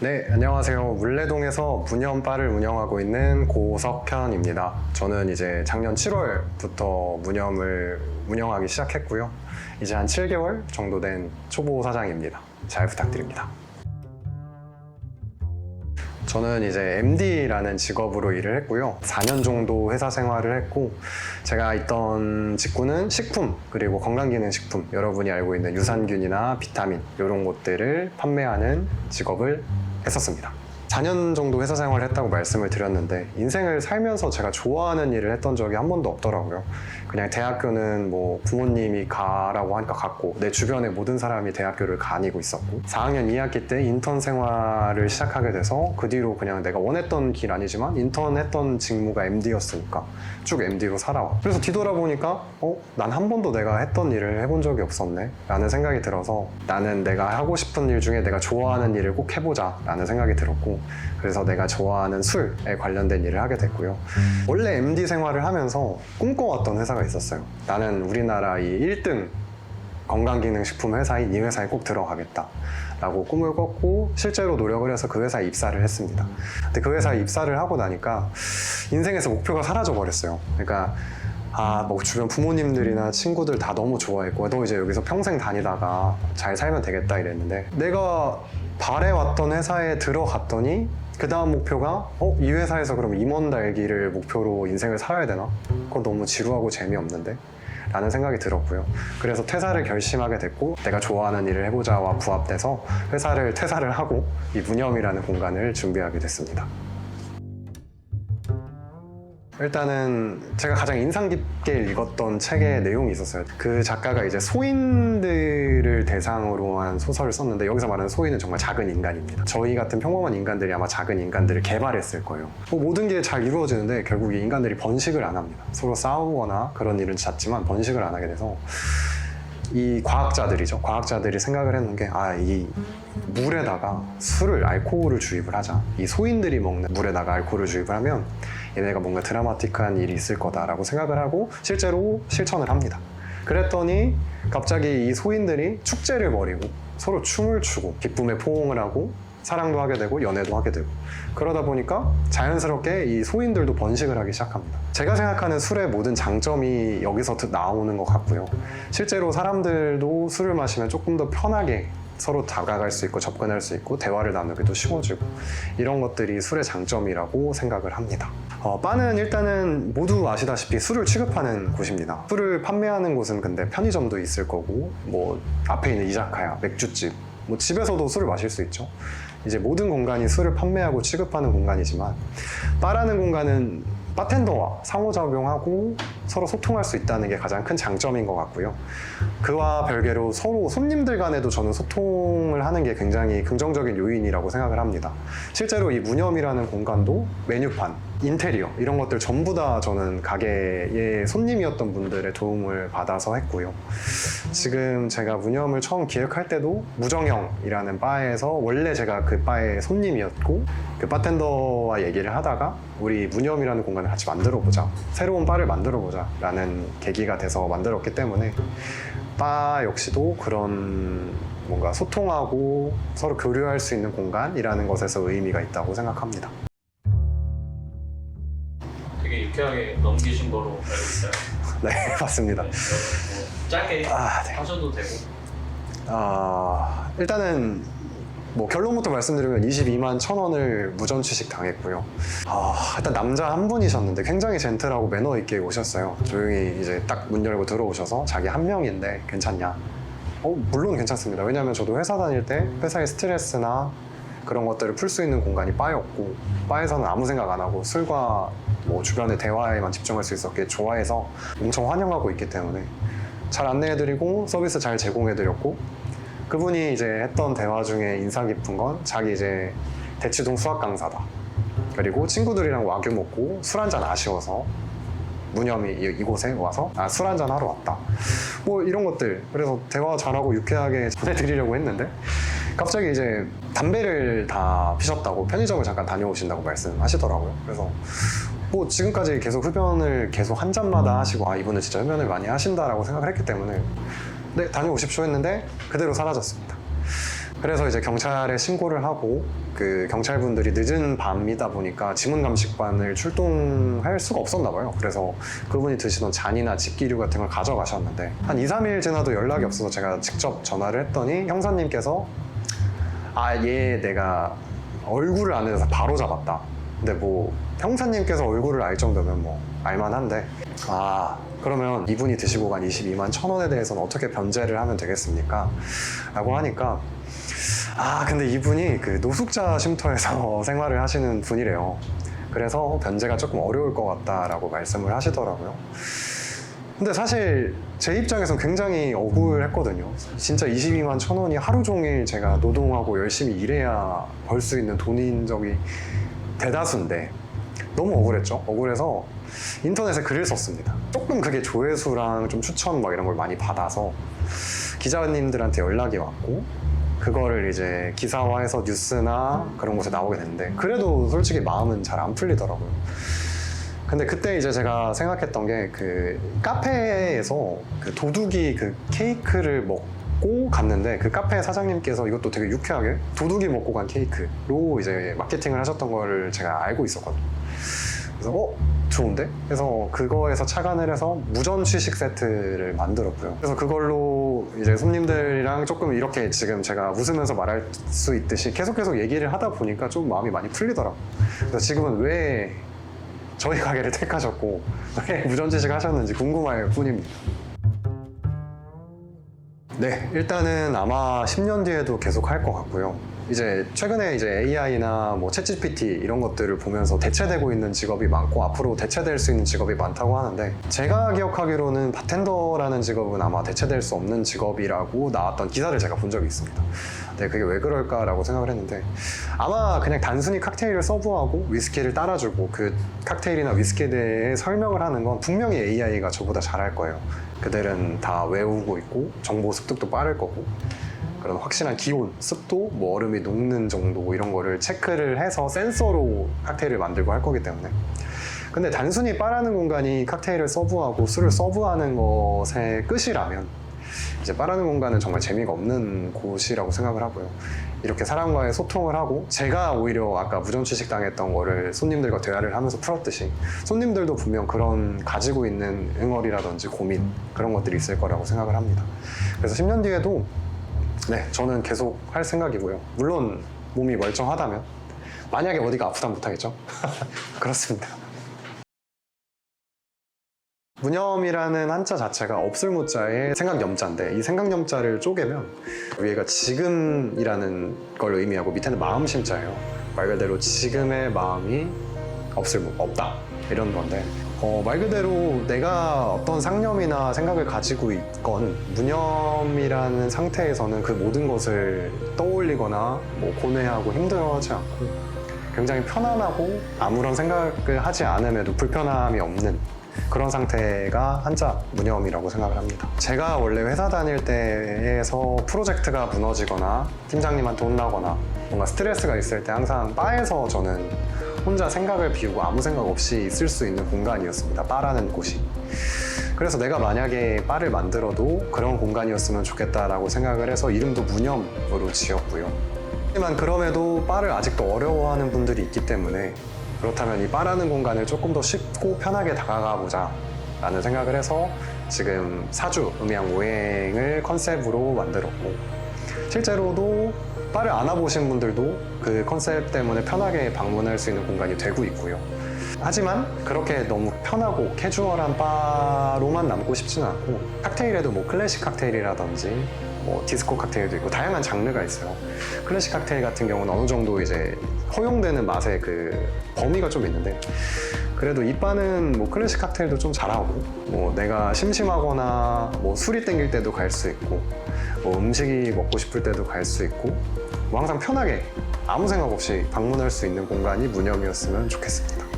네, 안녕하세요. 물레동에서 문현바를 운영하고 있는 고석현입니다. 저는 이제 작년 7월부터 문현을 운영하기 시작했고요. 이제 한 7개월 정도 된 초보 사장입니다. 잘 부탁드립니다. 저는 이제 MD라는 직업으로 일을 했고요. 4년 정도 회사 생활을 했고, 제가 있던 직군은 식품, 그리고 건강기능식품, 여러분이 알고 있는 유산균이나 비타민, 이런 것들을 판매하는 직업을 했었습니다. 4년 정도 회사 생활을 했다고 말씀을 드렸는데, 인생을 살면서 제가 좋아하는 일을 했던 적이 한 번도 없더라고요. 그냥 대학교는 뭐 부모님이 가라고 하니까 갔고, 내 주변의 모든 사람이 대학교를 다니고 있었고, 4학년 2학기 때 인턴 생활을 시작하게 돼서 그 뒤로 그냥 내가 원했던 길 아니지만 인턴 했던 직무가 MD였으니까 쭉 MD로 살아와. 그래서 뒤돌아보니까 난 한 번도 내가 했던 일을 해본 적이 없었네 라는 생각이 들어서, 나는 내가 하고 싶은 일 중에 내가 좋아하는 일을 꼭 해보자 라는 생각이 들었고, 그래서 내가 좋아하는 술에 관련된 일을 하게 됐고요. 원래 MD 생활을 하면서 꿈꿔왔던 회사가 있었어요. 나는 우리나라 이 1등 건강기능식품 회사인 이 회사에 꼭 들어가겠다 라고 꿈을 꿨고, 실제로 노력을 해서 그 회사에 입사를 했습니다. 근데 그 회사에 입사를 하고 나니까 인생에서 목표가 사라져 버렸어요. 그러니까 뭐 주변 부모님들이나 친구들 다 너무 좋아했고, 너 이제 여기서 평생 다니다가 잘 살면 되겠다 이랬는데, 내가 바래왔던 회사에 들어갔더니 그 다음 목표가 이 회사에서 그럼 임원 달기를 목표로 인생을 살아야 되나? 그건 너무 지루하고 재미없는데? 라는 생각이 들었고요. 그래서 퇴사를 결심하게 됐고, 내가 좋아하는 일을 해보자와 부합돼서 회사를 퇴사를 하고 이 문현이라는 공간을 준비하게 됐습니다. 일단은 제가 가장 인상 깊게 읽었던 책의 내용이 있었어요. 그 작가가 이제 소인들을 대상으로 한 소설을 썼는데, 여기서 말하는 소인은 정말 작은 인간입니다. 저희 같은 평범한 인간들이 아마 작은 인간들을 개발했을 거예요. 모든 게 잘 이루어지는데 결국 이 인간들이 번식을 안 합니다. 서로 싸우거나 그런 일은 잦지만 번식을 안 하게 돼서, 이 과학자들이죠. 과학자들이 생각을 했는 게, 이 물에다가 알코올을 주입을 하자. 이 소인들이 먹는 물에다가 알코올을 주입을 하면 얘네가 뭔가 드라마틱한 일이 있을 거다라고 생각을 하고 실제로 실천을 합니다. 그랬더니 갑자기 이 소인들이 축제를 벌이고 서로 춤을 추고 기쁨에 포옹을 하고 사랑도 하게 되고 연애도 하게 되고, 그러다 보니까 자연스럽게 이 소인들도 번식을 하기 시작합니다. 제가 생각하는 술의 모든 장점이 여기서 나오는 것 같고요. 실제로 사람들도 술을 마시면 조금 더 편하게 서로 다가갈 수 있고 접근할 수 있고 대화를 나누기도 쉬워지고, 이런 것들이 술의 장점이라고 생각을 합니다. 바는 일단은 모두 아시다시피 술을 취급하는 곳입니다. 술을 판매하는 곳은 근데 편의점도 있을 거고, 뭐 앞에 있는 이자카야, 맥주집, 뭐 집에서도 술을 마실 수 있죠. 이제 모든 공간이 술을 판매하고 취급하는 공간이지만, 바라는 공간은 바텐더와 상호작용하고 서로 소통할 수 있다는 게 가장 큰 장점인 것 같고요. 그와 별개로 서로 손님들 간에도 저는 소통을 하는 게 굉장히 긍정적인 요인이라고 생각을 합니다. 실제로 이 문현이라는 공간도 메뉴판, 인테리어 이런 것들 전부 다 저는 가게의 손님이었던 분들의 도움을 받아서 했고요. 지금 제가 문현을 처음 기획할 때도 무정형이라는 바에서 원래 제가 그 바의 손님이었고, 그 바텐더와 얘기를 하다가 우리 문현이라는 공간을 같이 만들어보자, 새로운 바를 만들어보자 라는 계기가 돼서 만들었기 때문에, 바 역시도 그런 뭔가 소통하고 서로 교류할 수 있는 공간이라는 것에서 의미가 있다고 생각합니다. 되게 유쾌하게 넘기신 거로 알고 있어요. 네, 맞습니다. 네, 뭐 짧게 네. 하셔도 되고. 일단은 뭐 결론부터 말씀드리면 22만 1,000원을 무전 취식 당했고요. 일단 남자 한 분이셨는데 굉장히 젠틀하고 매너 있게 오셨어요. 조용히 이제 딱 문 열고 들어오셔서 자기 한 명인데 괜찮냐? 물론 괜찮습니다. 왜냐하면 저도 회사 다닐 때 회사의 스트레스나 그런 것들을 풀 수 있는 공간이 바였고, 바에서는 아무 생각 안 하고 술과 뭐 주변의 대화에만 집중할 수 있었기에 좋아해서 엄청 환영하고 있기 때문에 잘 안내해드리고 서비스 잘 제공해드렸고, 그분이 이제 했던 대화 중에 인상 깊은 건 자기 이제 대치동 수학 강사다, 그리고 친구들이랑 와규 먹고 술 한잔 아쉬워서 문현이 이곳에 와서 술 한잔 하러 왔다, 뭐 이런 것들. 그래서 대화 잘하고 유쾌하게 전해드리려고 했는데 갑자기 이제 담배를 다 피셨다고 편의점을 잠깐 다녀오신다고 말씀하시더라고요. 그래서 뭐 지금까지 계속 흡연을 계속 한 잔마다 하시고, 이분은 진짜 흡연을 많이 하신다라고 생각을 했기 때문에 네, 다녀오십시오 했는데 그대로 사라졌습니다. 그래서 이제 경찰에 신고를 하고 그 경찰분들이 늦은 밤이다 보니까 지문감식반을 출동할 수가 없었나 봐요. 그래서 그분이 드시던 잔이나 집기류 같은 걸 가져가셨는데 한 2, 3일 지나도 연락이 없어서 제가 직접 전화를 했더니 형사님께서 얘 내가 얼굴을 아는 데서 바로 잡았다. 근데 뭐 형사님께서 얼굴을 알 정도면 뭐 알만한데 그러면 이분이 드시고 간 22만 1,000원에 대해서는 어떻게 변제를 하면 되겠습니까? 라고 하니까 근데 이분이 그 노숙자 쉼터에서 생활을 하시는 분이래요. 그래서 변제가 조금 어려울 것 같다라고 말씀을 하시더라고요. 근데 사실 제 입장에선 굉장히 억울했거든요. 진짜 22만 1,000원이 하루 종일 제가 노동하고 열심히 일해야 벌 수 있는 돈인 적이 대다수인데 너무 억울했죠. 억울해서 인터넷에 글을 썼습니다. 조금 그게 조회수랑 좀 추천 막 이런 걸 많이 받아서 기자님들한테 연락이 왔고 그거를 이제 기사화해서 뉴스나 그런 곳에 나오게 됐는데 그래도 솔직히 마음은 잘 안 풀리더라고요. 근데 그때 이제 제가 생각했던 게 그 카페에서 그 도둑이 그 케이크를 먹고 갔는데 그 카페 사장님께서 이것도 되게 유쾌하게 도둑이 먹고 간 케이크로 이제 마케팅을 하셨던 걸 제가 알고 있었거든요. 그래서 좋은데? 그래서 그거에서 착안을 해서 무전 취식 세트를 만들었고요. 그래서 그걸로 이제 손님들이랑 조금 이렇게 지금 제가 웃으면서 말할 수 있듯이 계속 얘기를 하다 보니까 좀 마음이 많이 풀리더라고요. 그래서 지금은 왜 저희 가게를 택하셨고 왜 무전 취식 하셨는지 궁금할 뿐입니다. 네, 일단은 아마 10년 뒤에도 계속 할 것 같고요. 이제 최근에 이제 AI나 뭐 챗GPT 이런 것들을 보면서 대체되고 있는 직업이 많고 앞으로 대체될 수 있는 직업이 많다고 하는데 제가 기억하기로는 바텐더라는 직업은 아마 대체될 수 없는 직업이라고 나왔던 기사를 제가 본 적이 있습니다. 네, 그게 왜 그럴까라고 생각을 했는데 아마 그냥 단순히 칵테일을 서브하고 위스키를 따라주고 그 칵테일이나 위스키에 대해 설명을 하는 건 분명히 AI가 저보다 잘할 거예요. 그들은 다 외우고 있고 정보 습득도 빠를 거고 그런 확실한 기온, 습도, 뭐 얼음이 녹는 정도 이런 거를 체크를 해서 센서로 칵테일을 만들고 할 거기 때문에 근데 단순히 바라는 공간이 칵테일을 서브하고 술을 서브하는 것의 끝이라면 이제 바라는 공간은 정말 재미가 없는 곳이라고 생각을 하고요. 이렇게 사람과의 소통을 하고 제가 오히려 아까 무전 취식 당했던 거를 손님들과 대화를 하면서 풀었듯이 손님들도 분명 그런 가지고 있는 응어리라든지 고민 그런 것들이 있을 거라고 생각을 합니다. 그래서 10년 뒤에도 네, 저는 계속 할 생각이고요. 물론 몸이 멀쩡하다면 만약에 어디가 아프다면 못하겠죠? 그렇습니다. 무념이라는 한자 자체가 없을 무자의 생각염자인데 이 생각염자를 쪼개면 위에가 지금이라는 걸 의미하고 밑에는 마음심자예요. 말 그대로 지금의 마음이 없다 이런 건데 말 그대로 내가 어떤 상념이나 생각을 가지고 있건 무념이라는 상태에서는 그 모든 것을 떠올리거나 뭐 고뇌하고 힘들어하지 않고 굉장히 편안하고 아무런 생각을 하지 않음에도 불편함이 없는 그런 상태가 한자 무념이라고 생각을 합니다. 제가 원래 회사 다닐 때에서 프로젝트가 무너지거나 팀장님한테 혼나거나 뭔가 스트레스가 있을 때 항상 바에서 저는 혼자 생각을 비우고 아무 생각 없이 있을 수 있는 공간이었습니다. 바라는 곳이. 그래서 내가 만약에 바를 만들어도 그런 공간이었으면 좋겠다라고 생각을 해서 이름도 무념으로 지었고요. 하지만 그럼에도 바를 아직도 어려워하는 분들이 있기 때문에 그렇다면 이 바라는 공간을 조금 더 쉽고 편하게 다가가 보자 라는 생각을 해서 지금 사주 음양 오행을 컨셉으로 만들었고 실제로도 바를 안 와보신 분들도 그 컨셉 때문에 편하게 방문할 수 있는 공간이 되고 있고요. 하지만 그렇게 너무 편하고 캐주얼한 바로만 남고 싶지는 않고 칵테일에도 뭐 클래식 칵테일이라든지 뭐 디스코 칵테일도 있고 다양한 장르가 있어요. 클래식 칵테일 같은 경우는 어느 정도 이제 허용되는 맛의 그 범위가 좀 있는데 그래도 이 바는 뭐 클래식 칵테일도 좀 잘하고 뭐 내가 심심하거나 뭐 술이 땡길 때도 갈 수 있고 뭐 음식이 먹고 싶을 때도 갈 수 있고 뭐 항상 편하게 아무 생각 없이 방문할 수 있는 공간이 무념이었으면 좋겠습니다.